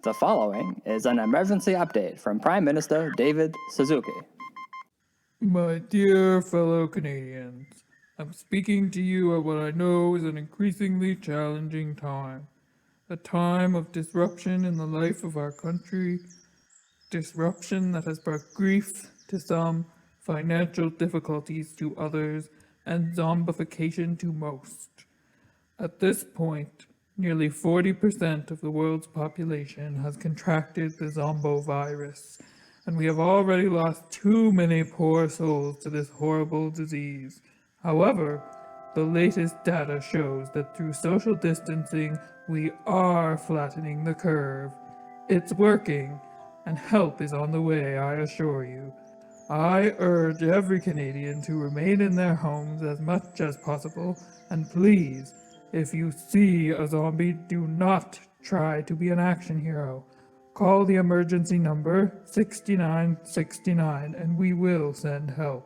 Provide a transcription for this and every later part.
The following is an emergency update from Prime Minister David Suzuki. My dear fellow Canadians, I'm speaking to you at what I know is an increasingly challenging time. A time of disruption in the life of our country, disruption that has brought grief to some, financial difficulties to others, and zombification to most. At this point, nearly 40% of the world's population has contracted the zombo virus, and we have already lost too many poor souls to this horrible disease. However, the latest data shows that through social distancing, we are flattening the curve. It's working, and help is on the way, I assure you. I urge every Canadian to remain in their homes as much as possible, and please, if you see a zombie, do not try to be an action hero. Call the emergency number 6969 and we will send help.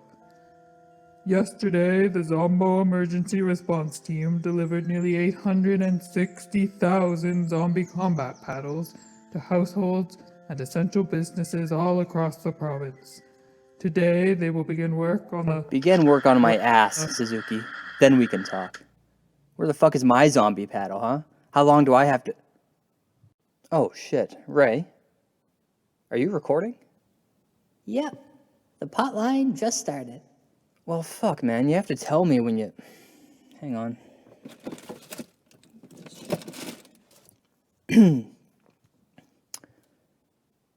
Yesterday, the Zombo Emergency Response Team delivered nearly 860,000 zombie combat paddles to households and essential businesses all across the province. Today, they will begin work on Begin work on my ass, Suzuki. Then we can talk. Where the fuck is my zombie paddle, huh? How long do I have to... Oh, shit. Ray? Are you recording? Yep. The potline just started. Well, fuck, man. You have to tell me when you... Hang on.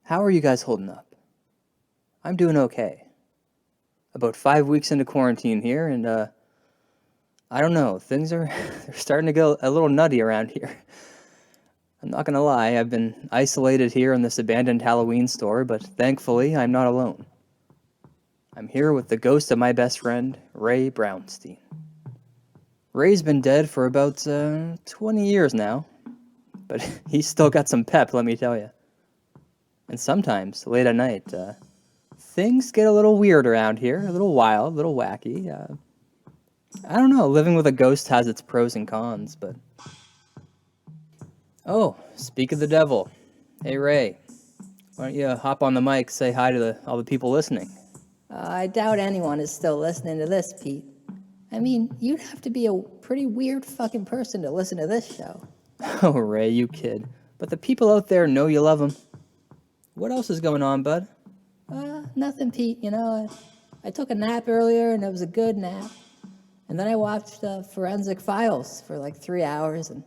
How are you guys holding up? I'm doing okay. About 5 weeks into quarantine here, and, I don't know. Things are... they're starting to go a little nutty around here. I'm not gonna lie, I've been isolated here in this abandoned Halloween store, but thankfully, I'm not alone. I'm here with the ghost of my best friend, Ray Brownstein. Ray's been dead for about 20 years now, but he's still got some pep, let me tell you. And sometimes, late at night, things get a little weird around here, a little wild, a little wacky. I don't know, living with a ghost has its pros and cons, but... Oh, speak of the devil. Hey, Ray, why don't you hop on the mic, say hi to all the people listening? I doubt anyone is still listening to this, Pete. I mean, you'd have to be a pretty weird fucking person to listen to this show. Oh, Ray, you kid. But the people out there know you love them. What else is going on, bud? Nothing, Pete. You know, I took a nap earlier, and it was a good nap. And then I watched Forensic Files for like 3 hours, and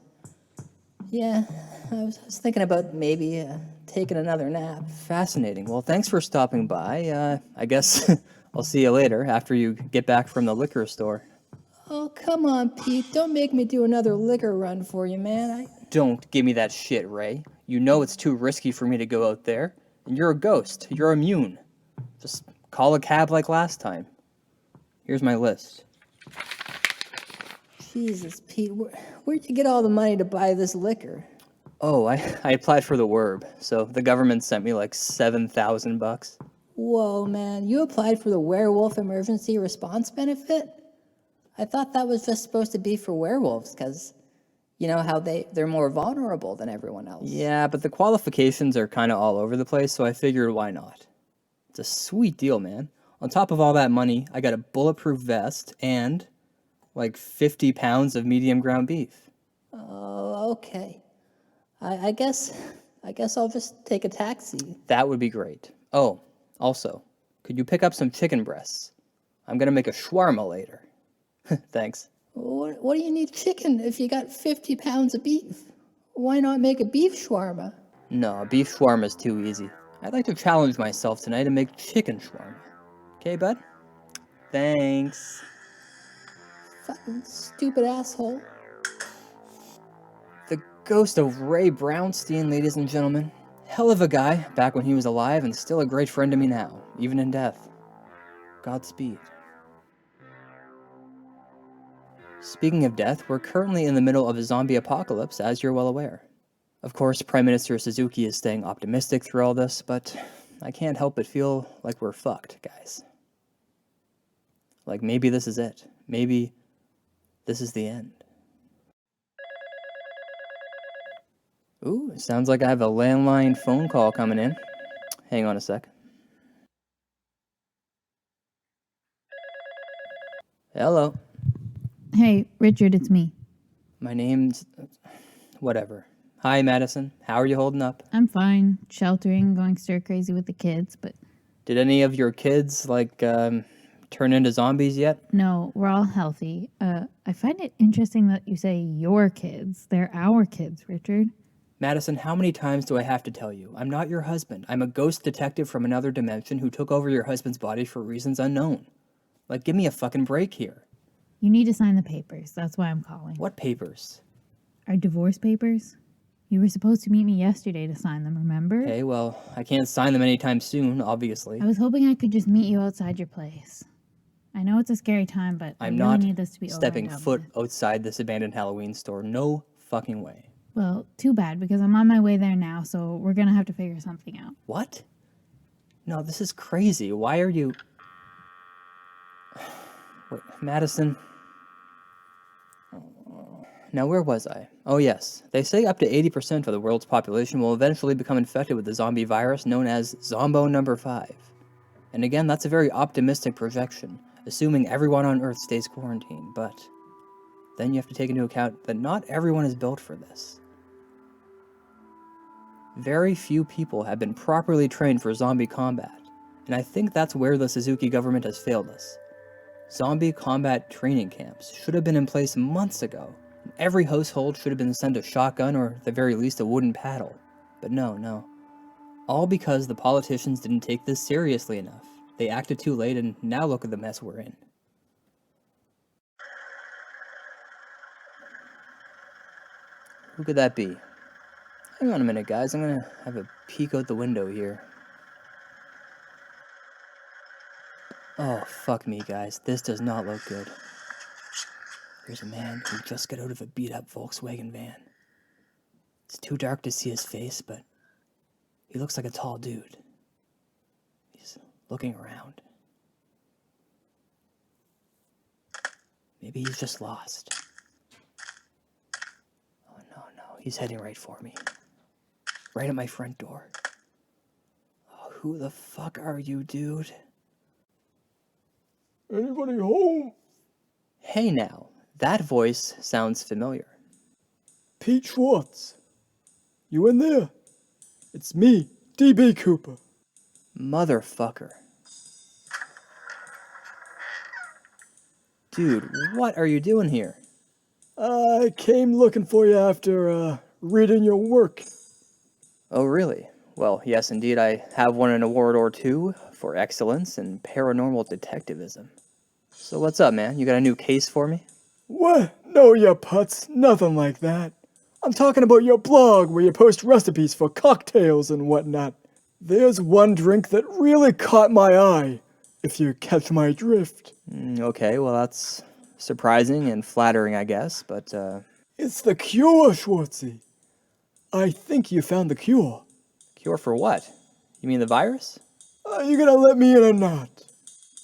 yeah, I was thinking about maybe taking another nap. Fascinating. Well, thanks for stopping by. I guess I'll see you later after you get back from the liquor store. Oh, come on, Pete. Don't make me do another liquor run for you, man. Don't give me that shit, Ray. You know it's too risky for me to go out there. And you're a ghost. You're immune. Just call a cab like last time. Here's my list. Jesus, Pete, where'd you get all the money to buy this liquor? Oh, I applied for the WERB, so the government sent me like $7,000. Whoa, man, you applied for the Werewolf Emergency Response Benefit? I thought that was just supposed to be for werewolves, because you know how they're more vulnerable than everyone else. Yeah, but the qualifications are kind of all over the place, so I figured why not? It's a sweet deal, man. On top of all that money, I got a bulletproof vest and like 50 pounds of medium ground beef. Oh, okay. I guess I'll just take a taxi. That would be great. Oh, also, could you pick up some chicken breasts? I'm gonna make a shawarma later. Thanks. What do you need chicken if you got 50 pounds of beef? Why not make a beef shawarma? No, beef shawarma is too easy. I'd like to challenge myself tonight and make chicken shawarma. Okay, bud? Thanks. Fucking stupid asshole. The ghost of Ray Brownstein, ladies and gentlemen. Hell of a guy, back when he was alive, and still a great friend to me now, even in death. Godspeed. Speaking of death, we're currently in the middle of a zombie apocalypse, as you're well aware. Of course, Prime Minister Suzuki is staying optimistic through all this, but I can't help but feel like we're fucked, guys. Like maybe this is it. Maybe this is the end. Ooh, it sounds like I have a landline phone call coming in. Hang on a sec. Hello. Hey, Richard, it's me. My name's... whatever. Hi, Madison. How are you holding up? I'm fine, sheltering, going stir crazy with the kids, but Did any of your kids, turn into zombies yet? no, we're all healthy. I find it interesting that you say your kids. They're our kids, Richard. Madison, how many times do I have to tell you? I'm not your husband. I'm a ghost detective from another dimension who took over your husband's body for reasons unknown. Like, give me a fucking break here. You need to sign the papers. That's why I'm calling. What papers? Our divorce papers? You were supposed to meet me yesterday to sign them, remember? Okay, well, I can't sign them anytime soon, obviously. I was hoping I could just meet you outside your place. I know it's a scary time, but I I'm really not need this to be stepping over and done foot with. outside this abandoned Halloween store. No fucking way. Well, too bad, because I'm on my way there now, so we're gonna have to figure something out. What? No, this is crazy. Why are you... Wait, Madison... Now, where was I? Oh, yes. They say up to 80% of the world's population will eventually become infected with the zombie virus known as Zombo number 5. And again, that's a very optimistic projection, assuming everyone on Earth stays quarantined, but then you have to take into account that not everyone is built for this. Very few people have been properly trained for zombie combat, and I think that's where the Suzuki government has failed us. Zombie combat training camps should have been in place months ago. Every household should have been sent a shotgun or at the very least a wooden paddle. But no. All because the politicians didn't take this seriously enough. They acted too late, and now look at the mess we're in. Who could that be? Hang on a minute, guys. I'm gonna have a peek out the window here. Oh, fuck me, guys. This does not look good. There's a man who just got out of a beat-up Volkswagen van. It's too dark to see his face, but he looks like a tall dude. He's looking around. Maybe he's just lost. Oh, no. He's heading right for me. Right at my front door. Oh, who the fuck are you, dude? Anybody home? Hey now, that voice sounds familiar. Pete Schwartz. You in there? It's me, DB Cooper. Motherfucker. Dude, what are you doing here? I came looking for you after, reading your work. Oh, really? Well, yes, indeed, I have won an award or two for excellence in paranormal detectivism. So what's up, man? You got a new case for me? What? No, you putz. Nothing like that. I'm talking about your blog where you post recipes for cocktails and whatnot. There's one drink that really caught my eye, if you catch my drift. Okay, well, that's surprising and flattering, I guess, but, It's the cure, Schwartzy. I think you found the cure. cure for what? You mean the virus? Are you gonna let me in or not?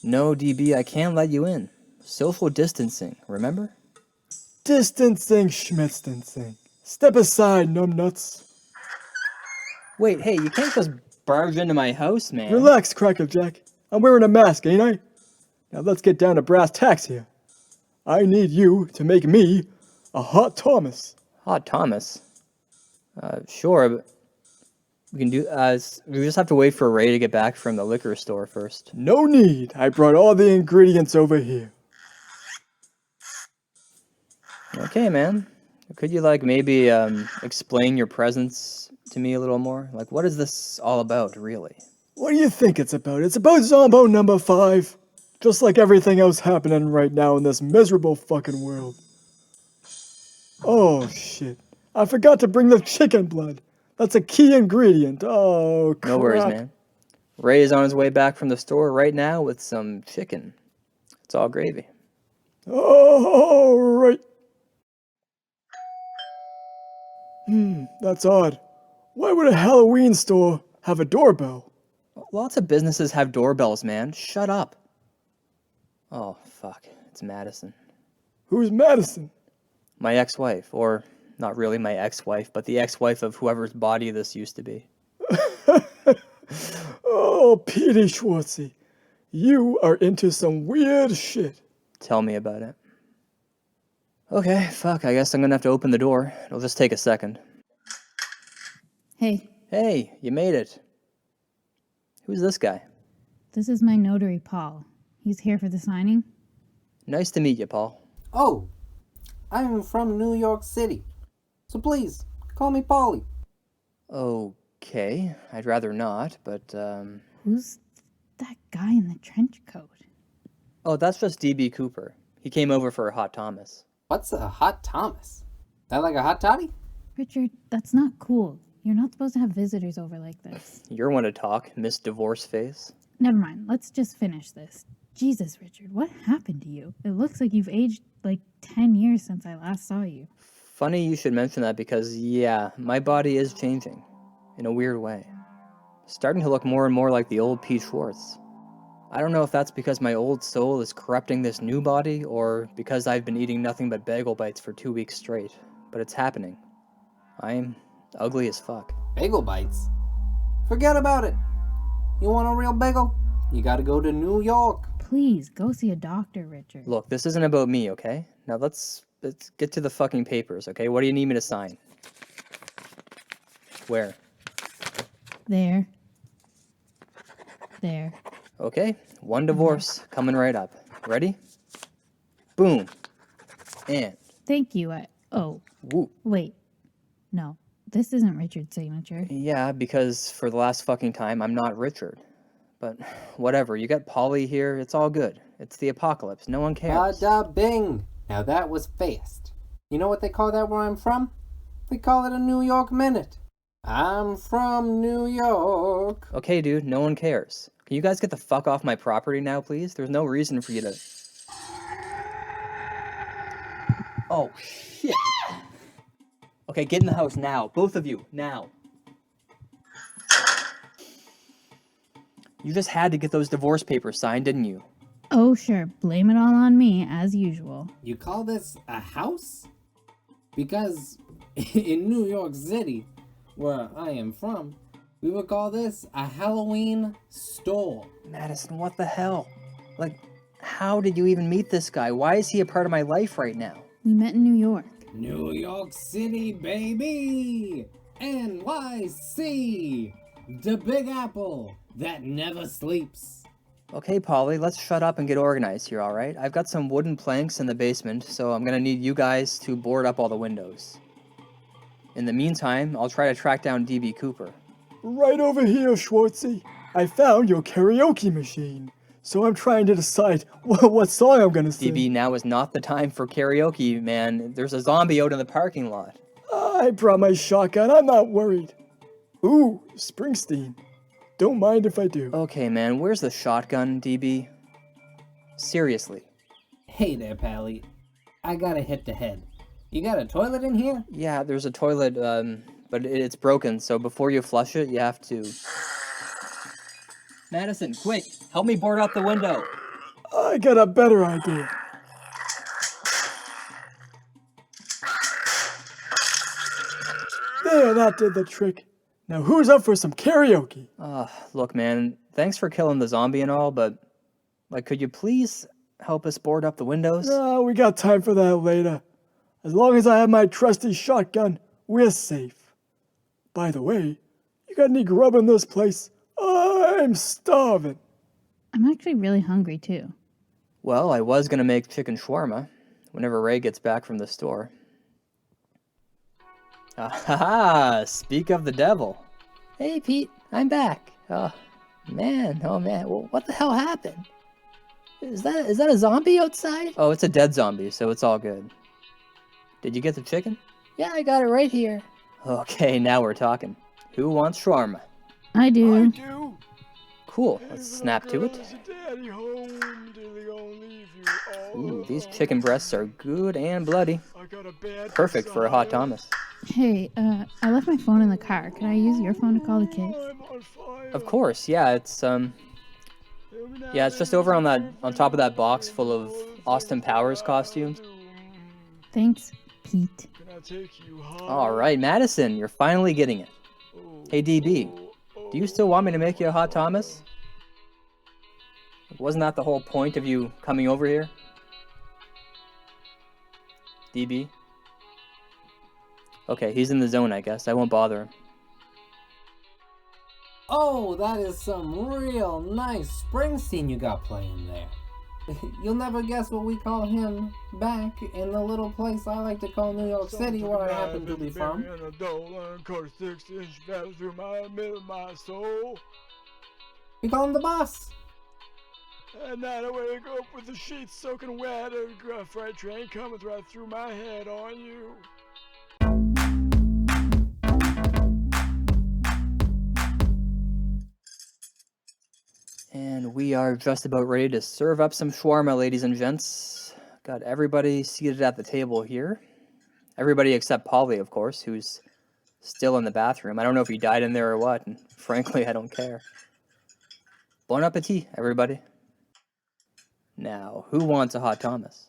No, DB, I can't let you in. Social distancing, remember? Distancing, schmitstancing. Step aside, numbnuts. Wait, hey, you can't just barge into my house, man. Relax, Crackerjack. I'm wearing a mask, ain't I? Now let's get down to brass tacks here. I need you to make me a hot Thomas. Hot Thomas? Sure, but we can do, we just have to wait for Ray to get back from the liquor store first. No need. I brought all the ingredients over here. Okay, man. Could you, maybe, explain your presence to me a little more? Like, what is this all about, really? What do you think it's about? It's about Zombo number 5. Just like everything else happening right now in this miserable fucking world. Oh, shit. I forgot to bring the chicken blood. That's a key ingredient. Oh, crap. No worries, man. Ray is on his way back from the store right now with some chicken. It's all gravy. Oh, right. That's odd. Why would a Halloween store have a doorbell? Lots of businesses have doorbells, man. Shut up. Oh, fuck. It's Madison. Who's Madison? My ex-wife, or not really my ex-wife, but the ex-wife of whoever's body this used to be. Oh, Petey Schwartzy, you are into some weird shit. Tell me about it. Okay, fuck, I guess I'm gonna have to open the door. It'll just take a second. Hey, Hey, you made it. Who's this guy? this is my notary, Paul. He's here for the signing. Nice to meet you, Paul. Oh, I'm from New York City. So please, call me Polly. Okay, I'd rather not, but, Who's that guy in the trench coat? Oh, that's just DB Cooper. He came over for a Hot Thomas. What's a hot Thomas? That like a hot toddy? Richard, that's not cool. You're not supposed to have visitors over like this. You're one to talk, Miss Divorce Face. Never mind, let's just finish this. Jesus, Richard, what happened to you? It looks like you've aged like 10 years since I last saw you. Funny you should mention that because, yeah, my body is changing. In a weird way. Starting to look more and more like the old Pete Schwartz. I don't know if that's because my old soul is corrupting this new body, or because I've been eating nothing but bagel bites for 2 weeks straight. But it's happening. I'm ugly as fuck. Bagel bites? Forget about it. You want a real bagel? You gotta go to New York. Please, go see a doctor, Richard. Look, this isn't about me, okay? Now let's get to the fucking papers, okay? What do you need me to sign? Where? There. There. Okay, one divorce coming right up. Ready? Boom. And Thank you. Oh, whoop. wait. No, this isn't Richard's signature. Yeah, because for the last fucking time, I'm not Richard. But whatever, you got Polly here, it's all good. It's the apocalypse, no one cares. Bada bing. Now that was fast. You know what they call that where I'm from? We call it a New York minute. I'm from New York. Okay, dude, no one cares. Can you guys get the fuck off my property now, please? There's no reason for you to... Oh, shit. Okay, get in the house now. Both of you, now. You just had to get those divorce papers signed, didn't you? Oh, sure. Blame it all on me, as usual. You call this a house? Because in New York City, where I am from, we would call this a Halloween store. Madison, what the hell? Like, how did you even meet this guy? Why is he a part of my life right now? We met in New York. New York City, baby! NYC! The Big Apple that never sleeps. Okay, Polly, let's shut up and get organized here, alright? I've got some wooden planks in the basement, so I'm gonna need you guys to board up all the windows. In the meantime, I'll try to track down DB Cooper. Right over here, Schwartzy. I found your karaoke machine. So I'm trying to decide what song I'm gonna sing. DB, now is not the time for karaoke, man. There's a zombie out in the parking lot. I brought my shotgun, I'm not worried. Ooh, Springsteen. Don't mind if I do. Okay, man, where's the shotgun, DB? Seriously. Hey there, Pally. I gotta hit the head. You got a toilet in here? Yeah, there's a toilet, but it's broken, so before you flush it, you have to... Madison, quick! Help me board up the window! I got a better idea. There, that did the trick. Now who's up for some karaoke? Look, man, thanks for killing the zombie and all, but, like, could you please help us board up the windows? No, we got time for that later. As long as I have my trusty shotgun, we're safe. By the way, you got any grub in this place? I'm starving. I'm actually really hungry, too. Well, I was gonna make chicken shawarma whenever Ray gets back from the store. Ah, speak of the devil. Hey, Pete, I'm back. Oh man, well, what the hell happened? Is that a zombie outside? Oh, it's a dead zombie, so it's all good. Did you get the chicken? Yeah, I got it right here. Okay, now we're talking. Who wants shawarma? I do. do. Cool, let's snap to it. Ooh, these chicken breasts are good and bloody. Perfect for a hot Thomas. Hey, I left my phone in the car. Can I use your phone to call the kids? Of course, yeah, it's just over on top of that box full of Austin Powers costumes. Thanks, Pete. I'll take you home. All right, Madison, you're finally getting it. Hey, DB, do you still want me to make you a hot Thomas? Wasn't that the whole point of you coming over here? DB? Okay, he's in the zone, I guess. I won't bother him. Oh, that is some real nice Springsteen you got playing there. You'll never guess what we call him back in the little place I like to call New York City, where I happen to be from. We call him the boss. And night I wake up with the sheets soaking wet, a freight train coming right through my head on you. And we are just about ready to serve up some shawarma, ladies and gents. Got everybody seated at the table here. Everybody except Polly, of course, who's still in the bathroom. I don't know if he died in there or what, and frankly, I don't care. Bon appetit, everybody. Now, who wants a hot Thomas?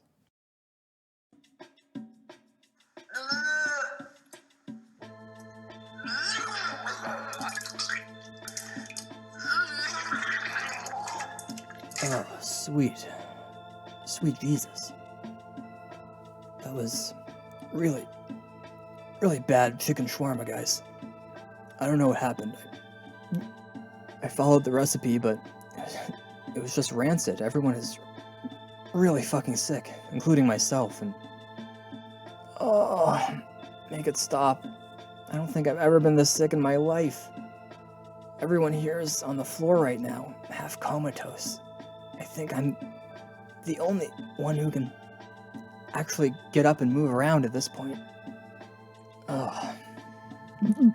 Oh, sweet. Sweet Jesus. That was really bad chicken shawarma, guys. I don't know what happened. I followed the recipe, but it was just rancid. Everyone is really fucking sick, including myself, and oh, make it stop. I don't think I've ever been this sick in my life. Everyone here is on the floor right now, half comatose. I think I'm the only one who can actually get up and move around at this point. Oh.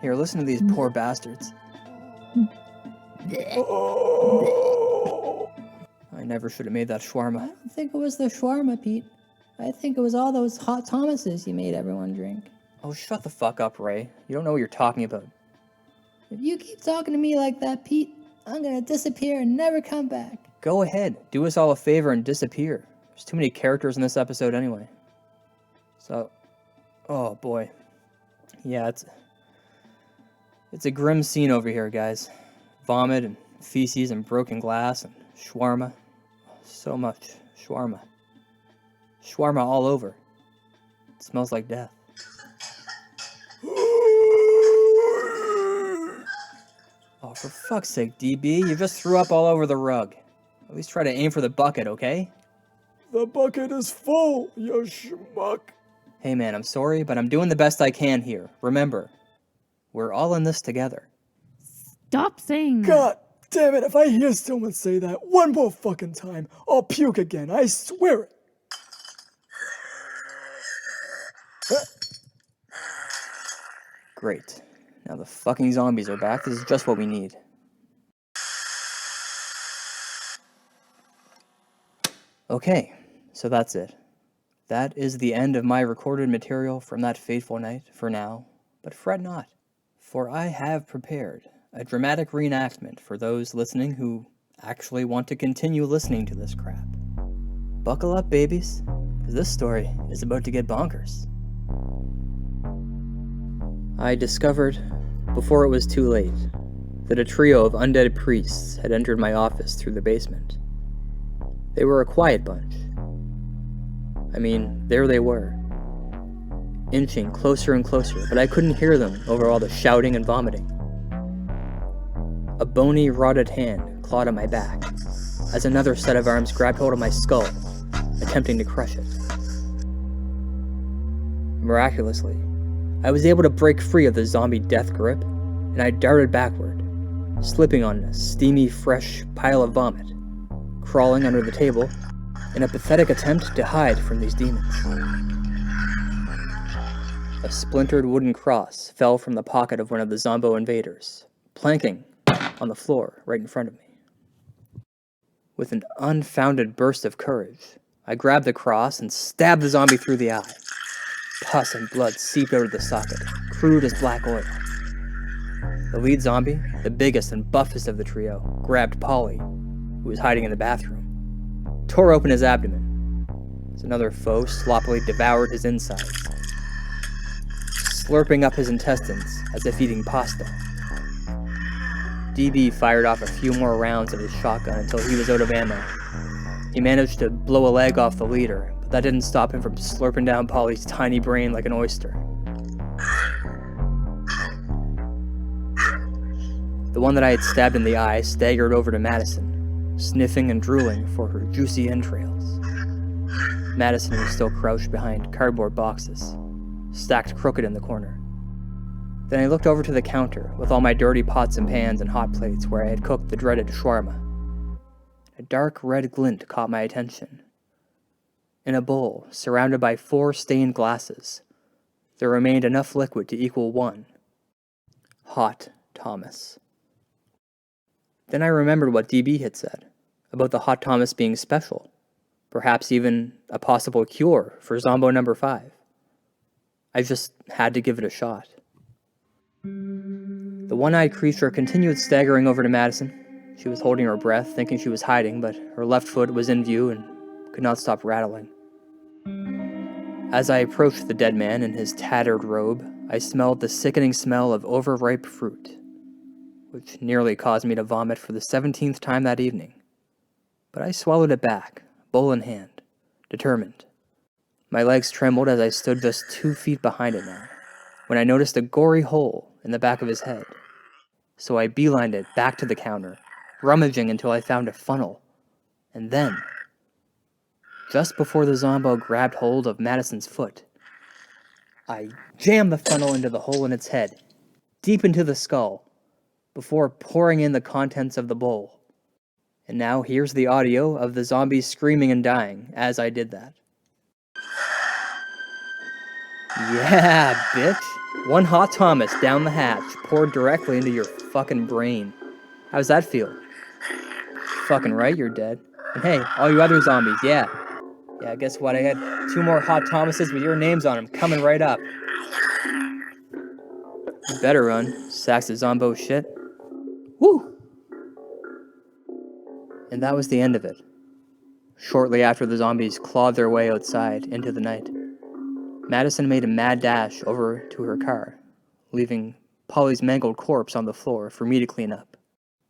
Here, listen to these poor bastards. I never should have made that I shawarma. don't think it was the shawarma, Pete. I think it was all those hot Thomases you made everyone drink. Oh, shut the fuck up, Ray. You don't know what you're talking about. If you keep talking to me like that, Pete, I'm gonna disappear and never come back. Go ahead, do us all a favor and disappear. There's too many characters in this episode anyway. So, oh boy. Yeah, it's a grim scene over here, guys. Vomit and feces and broken glass and shawarma. So much shawarma. Shawarma all over. It smells like death. Oh, for fuck's sake, DB, you just threw up all over the rug. At least try to aim for the bucket, okay? The bucket is full, you schmuck. Hey man, I'm sorry, but I'm doing the best I can here. Remember, we're all in this together. Stop saying that. God damn it, if I hear someone say that one more fucking time, I'll puke again, I swear it. Great. Now the fucking zombies are back. This is just what we need. Okay, so that's it. That is the end of my recorded material from that fateful night for now. But fret not, for I have prepared a dramatic reenactment for those listening who actually want to continue listening to this crap. Buckle up, babies, because this story is about to get bonkers. I discovered, before it was too late, that a trio of undead priests had entered my office through the basement. They were a quiet bunch. I mean, there they were, inching closer and closer, but I couldn't hear them over all the shouting and vomiting. A bony, rotted hand clawed at my back, as another set of arms grabbed hold of my skull, attempting to crush it. Miraculously, I was able to break free of the zombie death grip, and I darted backward, slipping on a steamy, fresh pile of vomit, crawling under the table in a pathetic attempt to hide from these demons. A splintered wooden cross fell from the pocket of one of the zombo invaders, planking on the floor right in front of me. With an unfounded burst of courage, I grabbed the cross and stabbed the zombie through the eye. Pus and blood seeped out of the socket, crude as black oil. The lead zombie, the biggest and buffest of the trio, grabbed Polly, who was hiding in the bathroom, tore open his abdomen, as another foe sloppily devoured his insides. slurping up his intestines as if eating pasta. DB fired off a few more rounds of his shotgun until he was out of ammo. He managed to blow a leg off the leader, but that didn't stop him from slurping down Polly's tiny brain like an oyster. The one that I had stabbed in the eye staggered over to Madison, sniffing and drooling for her juicy entrails. Madison was still crouched behind cardboard boxes, stacked crooked in the corner. Then I looked over to the counter with all my dirty pots and pans and hot plates where I had cooked the dreaded shawarma. A dark red glint caught my attention. In a bowl, surrounded by 4 stained glasses, there remained enough liquid to equal 1. Hot Thomas. Then I remembered what DB had said about the Hot Thomas being special, perhaps even a possible cure for Zombo number 5. I just had to give it a shot. The one-eyed creature continued staggering over to Madison. She was holding her breath, thinking she was hiding, but her left foot was in view and could not stop rattling. As I approached the dead man in his tattered robe, I smelled the sickening smell of overripe fruit, which nearly caused me to vomit for the 17th time that evening. But I swallowed it back, bowl in hand, determined. My legs trembled as I stood just 2 feet behind it now, when I noticed a gory hole in the back of his head. So I beelined it back to the counter, rummaging until I found a funnel. And then, just before the Zombo grabbed hold of Madison's foot, I jammed the funnel into the hole in its head, deep into the skull, before pouring in the contents of the bowl. And now here's the audio of the zombies screaming and dying as I did that. Yeah, bitch. 1 Hot Thomas down the hatch, poured directly into your fucking brain. How's that feel? Fucking right, you're dead. And hey, all you other zombies, yeah, guess what? I had 2 more Hot Thomases with your names on them coming right up. You better run, sacks of zombo shit. Woo! And that was the end of it. Shortly after the zombies clawed their way outside into the night, Madison made a mad dash over to her car, leaving Polly's mangled corpse on the floor for me to clean up.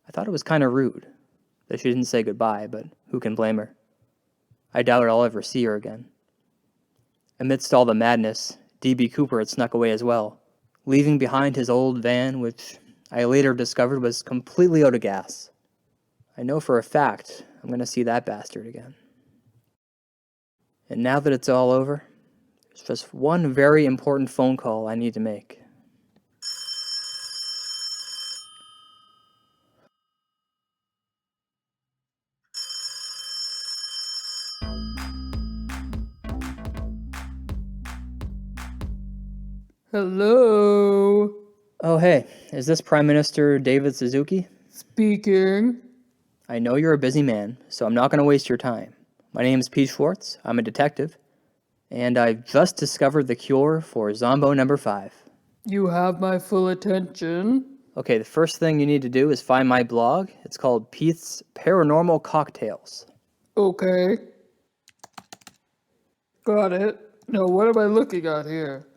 I thought it was kind of rude that she didn't say goodbye, but who can blame her? I doubt I'll ever see her again. Amidst all the madness, D.B. Cooper had snuck away as well, leaving behind his old van, which I later discovered was completely out of gas. I know for a fact I'm going to see that bastard again. And now that it's all over, there's just one very important phone call I need to make. Hello? Oh, hey, is this Prime Minister David Suzuki? Speaking. I know you're a busy man, so I'm not going to waste your time. My name's Pete Schwartz, I'm a detective, and I've just discovered the cure for Zombo number 5. You have my full attention. Okay, the first thing you need to do is find my blog. It's called Pete's Paranormal Cocktails. Okay. Got it. Now what am I looking at here?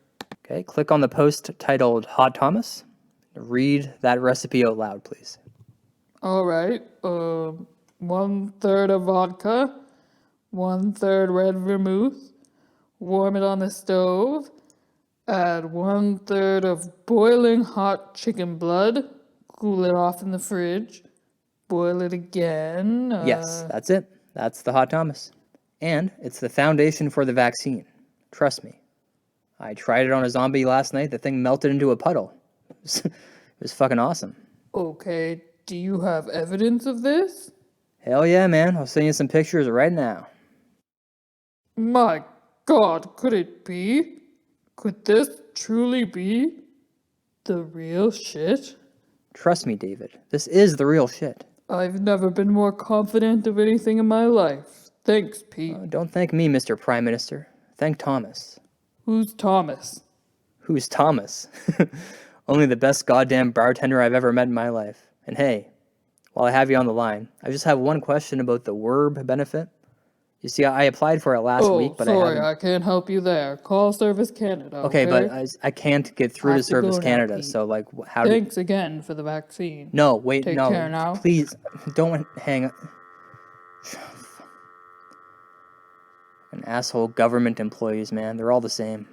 Okay, click on the post titled Hot Thomas. Read that recipe out loud, please. Alright, 1/3 of vodka, 1/3 red vermouth, warm it on the stove, add 1/3 of boiling hot chicken blood, cool it off in the fridge, boil it again. Yes, that's it. That's the Hot Thomas. And it's the foundation for the vaccine. Trust me. I tried it on a zombie last night. The thing melted into a puddle. It was fucking awesome. Okay, do you have evidence of this? Hell yeah, man. I'll send you some pictures right now. My God, could it be? Could this truly be the real shit? Trust me, David. This is the real shit. I've never been more confident of anything in my life. Thanks, Pete. Don't thank me, Mr. Prime Minister. Thank Thomas. Who's Thomas? Who's Thomas? Only the best goddamn bartender I've ever met in my life. And hey, while I have you on the line, I just have one question about the WERB benefit. You see, I applied for it last Oh, week, but sorry, I haven't. I can't help you there. Call Service Canada, Okay, but I can't get through to Have to go Service now, Canada, Pete. so like, how do? Thanks again for the vaccine. No, wait, Take no, care now. please, don't hang up. An asshole government employees, man, they're all the same.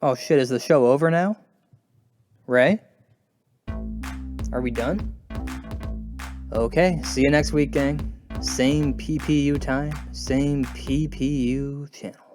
Oh shit, is the show over now? Ray? Are we done? Okay, see you next week, gang. Same PPU time, same PPU channel.